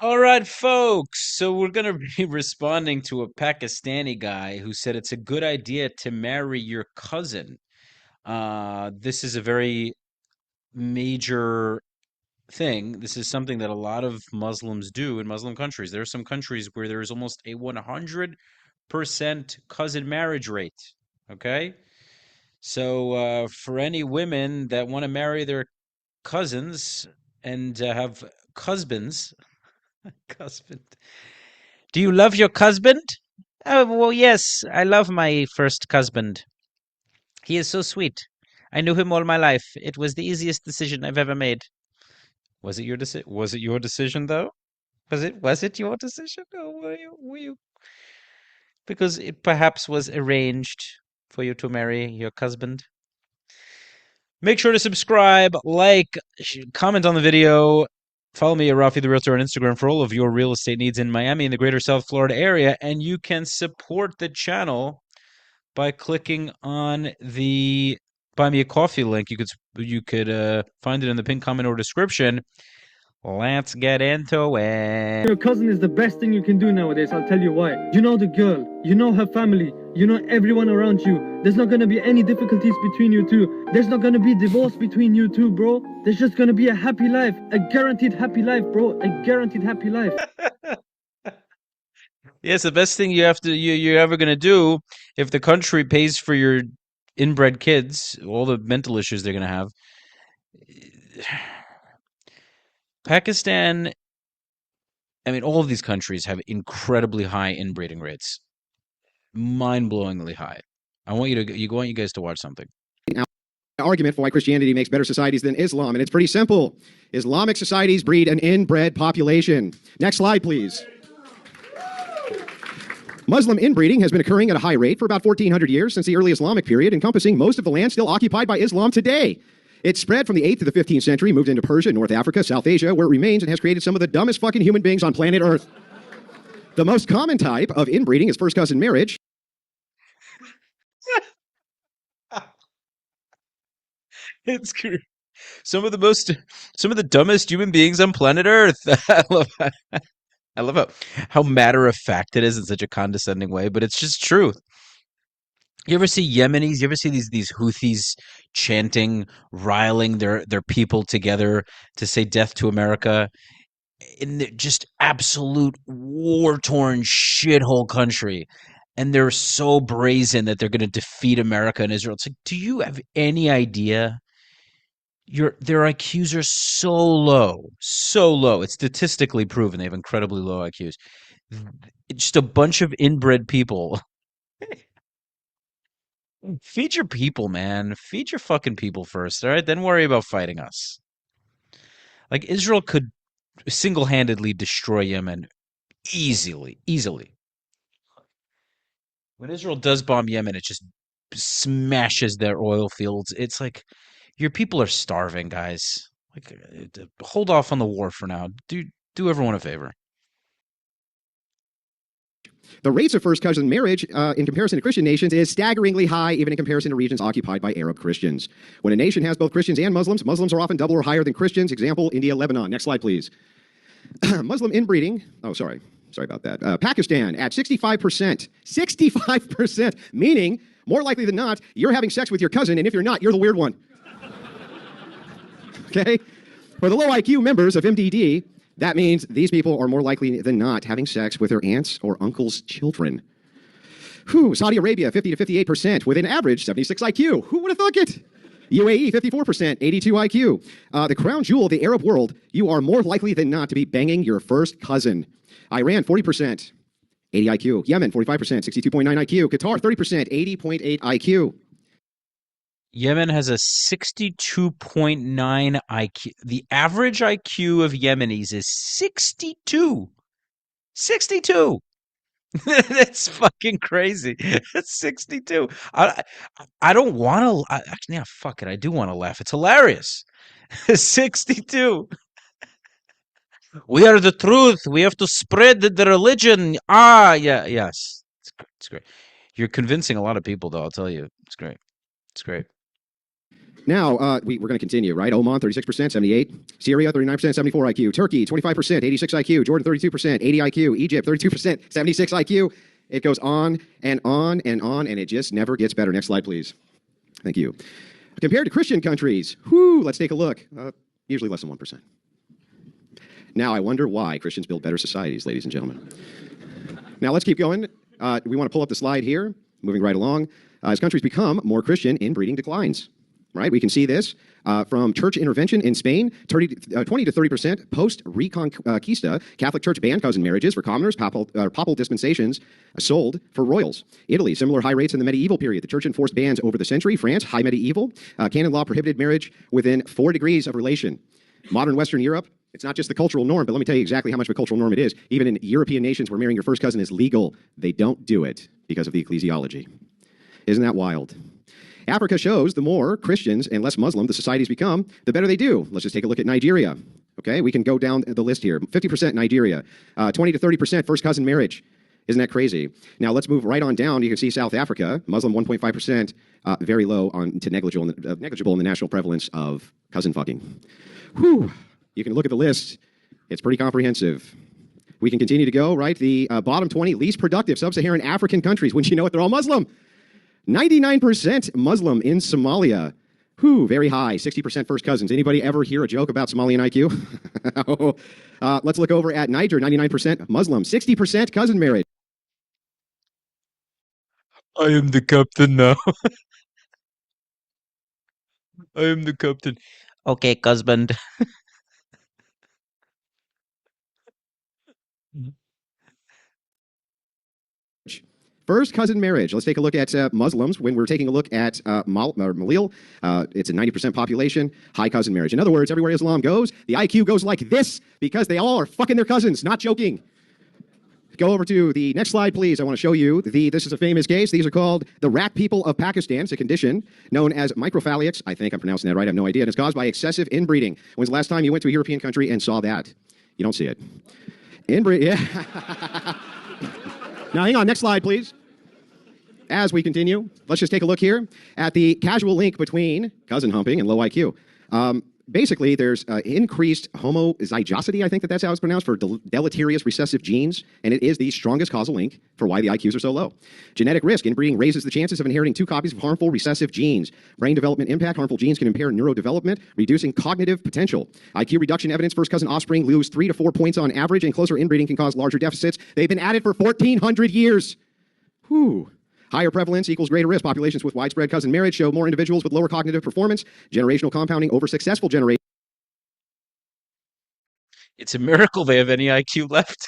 All right, folks. So we're going to be responding to a Pakistani guy who said it's a good idea to marry your cousin. This is a very major thing. This is something that a lot of Muslims do in Muslim countries. There are some countries where there is almost a 100% cousin marriage rate. Okay? So for any women that want to marry their cousins and have husbands, husband. Do you love your husband? Oh, well, yes, I love my first husband. He is so sweet. I knew him all my life. It was the easiest decision I've ever made. Was it your decision? Was it your decision though? Was it your decision? Or were you because it perhaps was arranged for you to marry your husband? Make sure to subscribe, like, comment on the video. Follow me at Rafi the Realtor on Instagram for all of your real estate needs in Miami and the greater South Florida area. And you can support the channel by clicking on the Buy Me a Coffee link. You could find it in the pinned comment or description. Let's get into it. Your cousin is the best thing you can do nowadays. I'll tell you why. You know the girl, you know her family, you know everyone around you. There's not gonna be any difficulties between you two. There's not gonna be divorce between you two, bro. There's just gonna be a happy life, a guaranteed happy life, bro. A guaranteed happy life. Yes, the best thing you're ever gonna do if the country pays for your inbred kids, all the mental issues they're gonna have. Pakistan, I mean, all of these countries have incredibly high inbreeding rates, mind-blowingly high. I want you guys to watch something. Argument for why Christianity makes better societies than Islam, and it's pretty simple. Islamic societies breed an inbred population. Next slide, please. Muslim inbreeding has been occurring at a high rate for about 1,400 years since the early Islamic period, encompassing most of the land still occupied by Islam today. It spread from the 8th to the 15th century, moved into Persia, North Africa, South Asia, where it remains and has created some of the dumbest fucking human beings on planet Earth. The most common type of inbreeding is first cousin marriage. It's some of the dumbest human beings on planet Earth. I love how matter of fact it is in such a condescending way, but it's just truth. You ever see Yemenis? You ever see these Houthis chanting, riling their people together to say death to America in the just absolute war-torn shithole country? And they're so brazen that they're going to defeat America and Israel. It's like, do you have any idea? Their IQs are so low, so low. It's statistically proven they have incredibly low IQs. It's just a bunch of inbred people. Feed your people, man. Feed your fucking people first, all right? Then worry about fighting us. Like Israel could single-handedly destroy Yemen easily. When Israel does bomb Yemen, it just smashes their oil fields. It's like your people are starving, guys. Like, hold off on the war for now. Do everyone a favor. The rates of first cousin marriage in comparison to Christian nations is staggeringly high, even in comparison to regions occupied by Arab Christians. When a nation has both Christians and Muslims, Muslims are often double or higher than Christians. Example, India, Lebanon. Next slide, please. Muslim inbreeding. Oh, sorry about that. Pakistan at 65%. 65%, meaning more likely than not, you're having sex with your cousin, and if you're not, you're the weird one. Okay? For the low IQ members of MDD, that means these people are more likely than not having sex with their aunts or uncles' children. Whew, Saudi Arabia, 50 to 58%, with an average 76 IQ. Who would have thought it? UAE, 54%, 82 IQ. The crown jewel of the Arab world, you are more likely than not to be banging your first cousin. Iran, 40%, 80 IQ. Yemen, 45%, 62.9 IQ. Qatar, 30%, 80.8 IQ. Yemen has a 62.9 IQ. The average IQ of Yemenis is 62. 62. That's fucking crazy. That's 62. I don't want to. Actually, yeah, fuck it. I do want to laugh. It's hilarious. 62. We are the truth. We have to spread the religion. Ah, yeah, yes. It's great. You're convincing a lot of people, though. I'll tell you. It's great. It's great. Now, we're going to continue, right? Oman, 36%, 78. Syria, 39%, 74 IQ. Turkey, 25%, 86 IQ. Jordan, 32%, 80 IQ. Egypt, 32%, 76 IQ. It goes on and on and on, and it just never gets better. Next slide, please. Thank you. Compared to Christian countries, let's take a look. Usually less than 1%. Now, I wonder why Christians build better societies, ladies and gentlemen. Now, let's keep going. We want to pull up the slide here, moving right along. As countries become more Christian, inbreeding declines. Right, we can see this from church intervention in Spain, 20 to 30% post-Reconquista. Catholic Church banned cousin marriages for commoners, papal dispensations sold for royals. Italy, similar high rates in the medieval period. The church enforced bans over the century. France, high medieval. Canon law prohibited marriage within 4 degrees of relation. Modern Western Europe, it's not just the cultural norm, but let me tell you exactly how much of a cultural norm it is. Even in European nations where marrying your first cousin is legal, they don't do it because of the ecclesiology. Isn't that wild? Africa shows the more Christians and less Muslim the societies become, the better they do. Let's just take a look at Nigeria. Okay, we can go down the list here. 50% Nigeria, 20 to 30% first cousin marriage. Isn't that crazy? Now let's move right on down. You can see South Africa, Muslim 1.5%, very low to negligible in the national prevalence of cousin fucking. Whew. You can look at the list. It's pretty comprehensive. We can continue to go, right? The bottom 20 least productive sub-Saharan African countries. Wouldn't you know it, they're all Muslim. 99% Muslim in Somalia. Very high. 60% first cousins. Anybody ever hear a joke about Somalian IQ? Let's look over at Niger. 99% Muslim. 60% cousin marriage. I am the captain now. I am the captain. Okay, husband. First cousin marriage. Let's take a look at Muslims. When we're taking a look at Malil, it's a 90% population, high cousin marriage. In other words, everywhere Islam goes, the IQ goes like this because they all are fucking their cousins. Not joking. Go over to the next slide, please. I want to show you this is a famous case. These are called the rat people of Pakistan. It's a condition known as microphaliacs. I think I'm pronouncing that right. I have no idea. And it's caused by excessive inbreeding. When's the last time you went to a European country and saw that? You don't see it. Inbreed, yeah. Now, hang on. Next slide, please. As we continue, let's just take a look here at the casual link between cousin humping and low IQ. Basically, there's increased homozygosity, I think that's how it's pronounced, for deleterious recessive genes, and it is the strongest causal link for why the IQs are so low. Genetic risk. Inbreeding raises the chances of inheriting 2 copies of harmful recessive genes. Brain development impact. Harmful genes can impair neurodevelopment, reducing cognitive potential. IQ reduction evidence. First cousin offspring lose 3 to 4 points on average, and closer inbreeding can cause larger deficits. They've been at it for 1,400 years. Higher prevalence equals greater risk. Populations with widespread cousin marriage show more individuals with lower cognitive performance. Generational compounding over successful generations. It's a miracle they have any IQ left.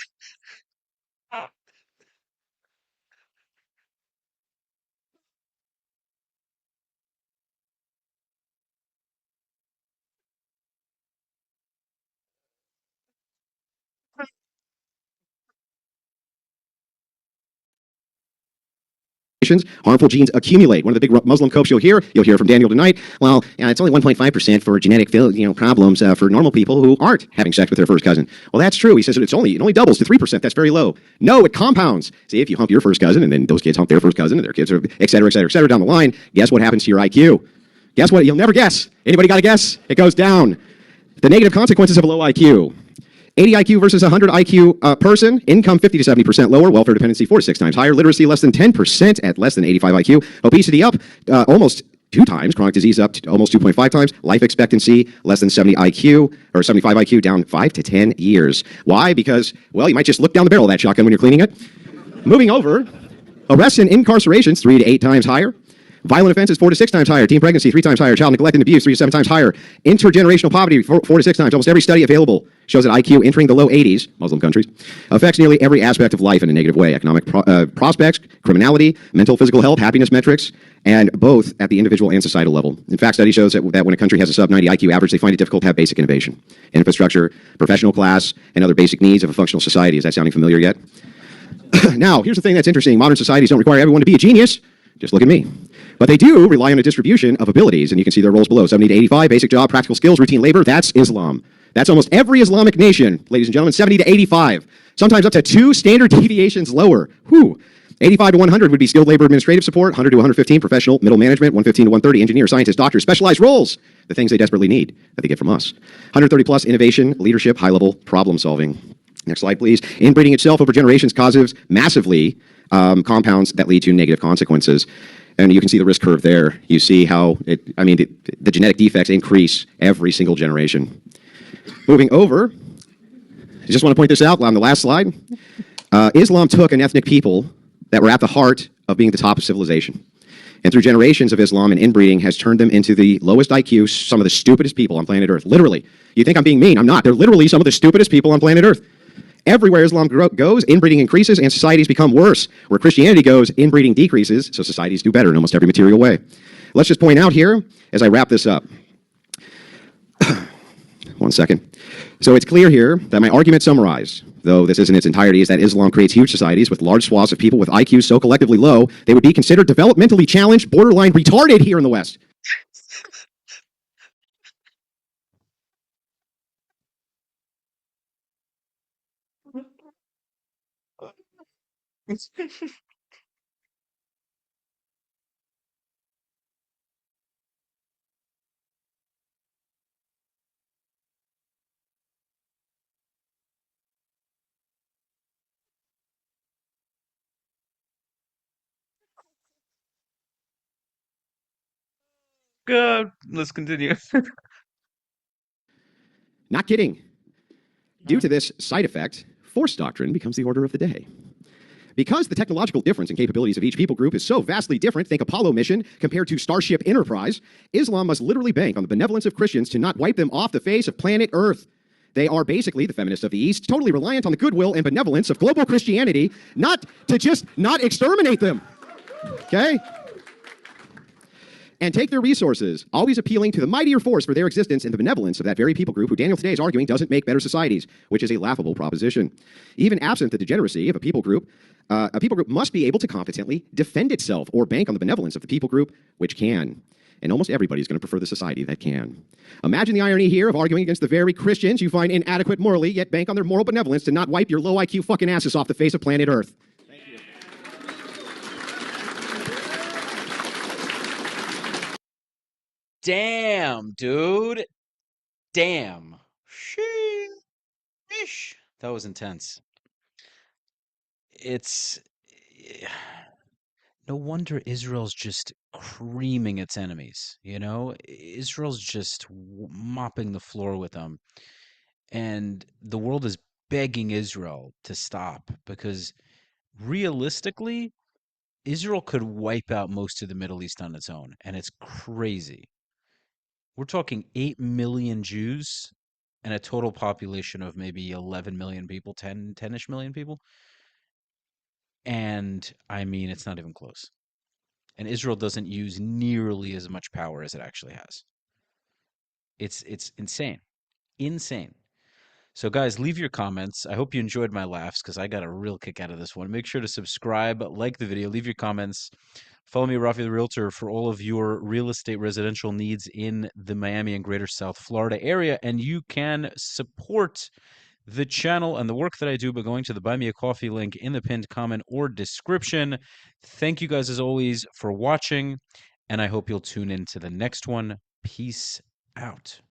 Harmful genes accumulate. One of the big Muslim copes you'll hear from Daniel tonight. Well, it's only 1.5% for genetic problems for normal people who aren't having sex with their first cousin. Well, that's true. He says it only doubles to 3%. That's very low. No, it compounds. See, if you hump your first cousin and then those kids hump their first cousin and their kids are et cetera, et cetera, et cetera down the line, guess what happens to your IQ? Guess what? You'll never guess. Anybody got a guess? It goes down. The negative consequences of a low IQ. 80 IQ versus 100 IQ person. Income 50 to 70% lower. Welfare dependency 4 to 6 times higher. Literacy less than 10% at less than 85 IQ. Obesity up almost 2 times. Chronic disease up to almost 2.5 times. Life expectancy less than 70 IQ or 75 IQ down 5 to 10 years. Why? Because, well, you might just look down the barrel of that shotgun when you're cleaning it. Moving over. Arrests and incarcerations 3 to 8 times higher. Violent offenses 4 to 6 times higher. Teen pregnancy 3 times higher. Child neglect and abuse 3 to 7 times higher. Intergenerational poverty 4 to 6 times. Almost every study available shows that IQ entering the low 80s, Muslim countries, affects nearly every aspect of life in a negative way. Economic prospects, criminality, mental, physical health, happiness metrics, and both at the individual and societal level. In fact, study shows that when a country has a sub-90 IQ average, they find it difficult to have basic innovation, infrastructure, professional class, and other basic needs of a functional society. Is that sounding familiar yet? Now, here's the thing that's interesting. Modern societies don't require everyone to be a genius. Just look at me. But they do rely on a distribution of abilities, and you can see their roles below. 70 to 85, basic job, practical skills, routine labor. That's Islam. That's almost every Islamic nation, ladies and gentlemen, 70 to 85. Sometimes up to 2 standard deviations lower. 85 to 100 would be skilled labor administrative support, 100 to 115 professional middle management, 115 to 130 engineer, scientist, doctor, specialized roles, the things they desperately need that they get from us. 130 plus innovation, leadership, high level problem solving. Next slide, please. Inbreeding itself over generations causes massively compounds that lead to negative consequences. And you can see the risk curve there. You see how the genetic defects increase every single generation. Moving over, I just want to point this out on the last slide. Islam took an ethnic people that were at the heart of being the top of civilization. And through generations of Islam and inbreeding has turned them into the lowest IQ, some of the stupidest people on planet Earth. Literally. You think I'm being mean. I'm not. They're literally some of the stupidest people on planet Earth. Everywhere Islam goes, inbreeding increases and societies become worse. Where Christianity goes, inbreeding decreases, so societies do better in almost every material way. Let's just point out here, as I wrap this up. 1 second. So it's clear here that my argument summarized, though this isn't its entirety, is that Islam creates huge societies with large swaths of people with IQs so collectively low, they would be considered developmentally challenged, borderline retarded here in the West. God, let's continue. Not kidding. Due to this side effect, force doctrine becomes the order of the day. Because the technological difference in capabilities of each people group is so vastly different, think Apollo mission compared to Starship Enterprise, Islam must literally bank on the benevolence of Christians to not wipe them off the face of planet Earth. They are basically, the feminists of the East, totally reliant on the goodwill and benevolence of global Christianity, not to just not exterminate them. Okay? And take their resources, always appealing to the mightier force for their existence and the benevolence of that very people group who Daniel today is arguing doesn't make better societies, which is a laughable proposition. Even absent the degeneracy of a people group must be able to competently defend itself or bank on the benevolence of the people group, which can. And almost everybody is going to prefer the society that can. Imagine the irony here of arguing against the very Christians you find inadequate morally, yet bank on their moral benevolence to not wipe your low IQ fucking asses off the face of planet Earth. Damn, dude. Damn. Sheesh. That was intense. It's no wonder Israel's just creaming its enemies, you know? Israel's just mopping the floor with them. And the world is begging Israel to stop because realistically, Israel could wipe out most of the Middle East on its own, and it's crazy. We're talking 8 million Jews and a total population of maybe 11 million people, 10-ish million people. And I mean, it's not even close. And Israel doesn't use nearly as much power as it actually has. It's insane. Insane. So guys, leave your comments. I hope you enjoyed my laughs because I got a real kick out of this one. Make sure to subscribe, like the video, leave your comments. Follow me, Rafi the Realtor, for all of your real estate residential needs in the Miami and Greater South Florida area. And you can support the channel and the work that I do by going to the Buy Me a Coffee link in the pinned comment or description. Thank you guys, as always, for watching, and I hope you'll tune in to the next one. Peace out.